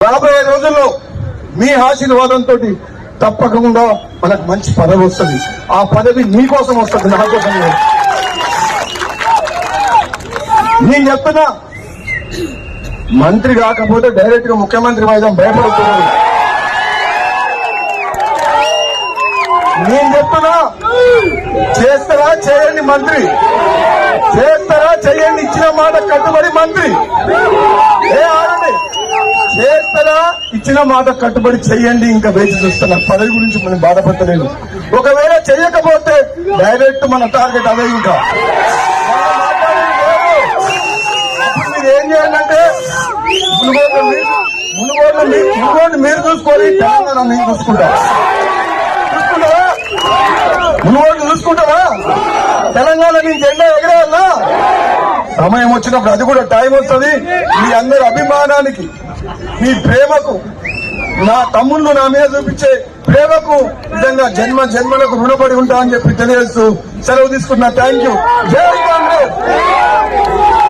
రాబోయే రోజుల్లో మీ ఆశీర్వాదంతో తప్పకుండా మనకు మంచి పదవి వస్తుంది. ఆ పదవి మీకోసం వస్తుంది, నా కోసం లేదు. నేను చెప్తున్నా, మంత్రి కాకపోతే డైరెక్ట్ గా ముఖ్యమంత్రి వైద్యం భయపడుతున్నాడు. నేను చెప్తున్నా, చేస్తారా చేయండి మంత్రి, చేస్తారా చేయండి, ఇచ్చిన మాట కట్టుబడి మంత్రి. చేస్తారా ఇచ్చిన మాట కట్టుబడి చెయ్యండి. ఇంకా వేచి చూస్తున్నా, పదవి గురించి మనం బాధపడలేదు. ఒకవేళ చెయ్యకపోతే డైరెక్ట్ మన టార్గెట్ అదే. ఇంకా మీరు ఏం చేయాలంటే మునుగోడు మీరు చూసుకోవాలి, తెలంగాణ నేను చూసుకుంటారా? మునుగోడు చూసుకుంటారా? తెలంగాణ నేను జెండా ఎగరేయాలా? సమయం వచ్చినప్పుడు అది కూడా టైం వస్తుంది. మీ అందరి అభిమానానికి, మీ ప్రేమకు, నా తమ్ముళ్ళు నా మీద చూపించే ప్రేమకు నిజంగా జన్మలకు రుణపడి ఉంటా అని చెప్పి తెలియజేస్తూ సెలవు తీసుకున్నా. Thank you. జై కాంగ్రెస్.